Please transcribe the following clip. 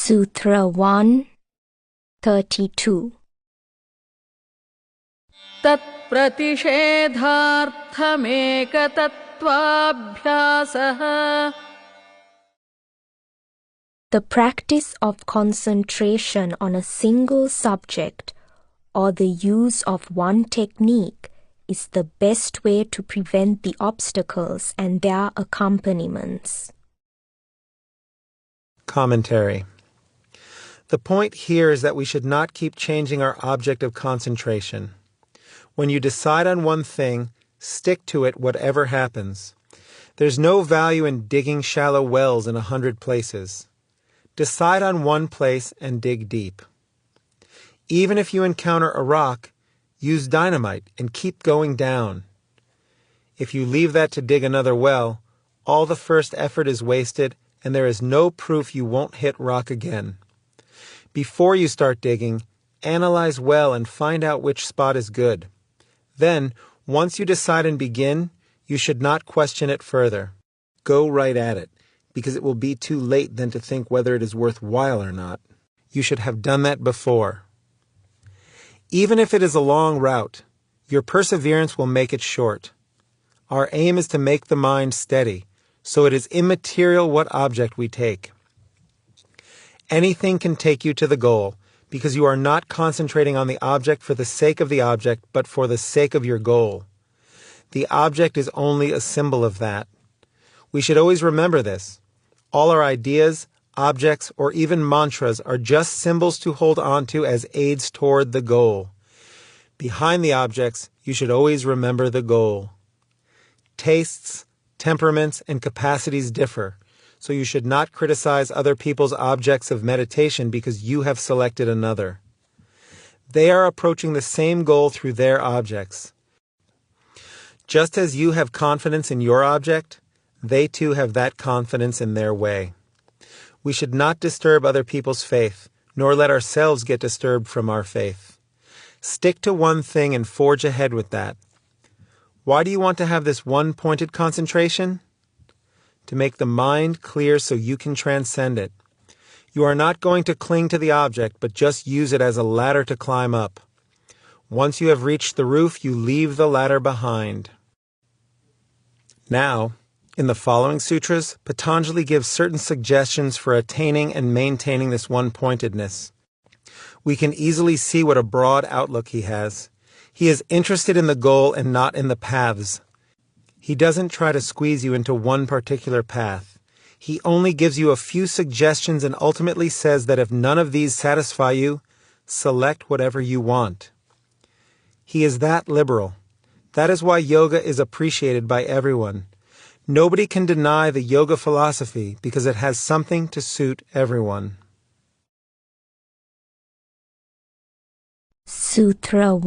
Sutra 1.32 तत्प्रतिषेधार्थमेकतत्त्वाभ्यासः. The practice of concentration on a single subject or the use of one technique is the best way to prevent the obstacles and their accompaniments. Commentary. The point here is that we should not keep changing our object of concentration. When you decide on one thing, stick to it whatever happens. There's no value in digging shallow wells in 100 places. Decide on one place and dig deep. Even if you encounter a rock, use dynamite and keep going down. If you leave that to dig another well, all the first effort is wasted and there is no proof you won't hit rock again. Before you start digging, analyze well and find out which spot is good. Then, once you decide and begin, you should not question it further. Go right at it, because it will be too late then to think whether it is worthwhile or not. You should have done that before. Even if it is a long route, your perseverance will make it short. Our aim is to make the mind steady, so it is immaterial what object we take. Anything can take you to the goal, because you are not concentrating on the object for the sake of the object, but for the sake of your goal. The object is only a symbol of that. We should always remember this. All our ideas, objects, or even mantras are just symbols to hold on to as aids toward the goal. Behind the objects, you should always remember the goal. Tastes, temperaments, and capacities differ, so you should not criticize other people's objects of meditation because you have selected another. They are approaching the same goal through their objects. Just as you have confidence in your object, they too have that confidence in their way. We should not disturb other people's faith, nor let ourselves get disturbed from our faith. Stick to one thing and forge ahead with that. Why do you want to have this one-pointed concentration? To make the mind clear so you can transcend it. You are not going to cling to the object, but just use it as a ladder to climb up. Once you have reached the roof, you leave the ladder behind. Now, in the following sutras, Patanjali gives certain suggestions for attaining and maintaining this one-pointedness. We can easily see what a broad outlook he has. He is interested in the goal and not in the paths. He doesn't try to squeeze you into one particular path. He only gives you a few suggestions and ultimately says that if none of these satisfy you, select whatever you want. He is that liberal. That is why yoga is appreciated by everyone. Nobody can deny the yoga philosophy because it has something to suit everyone. Sutra 1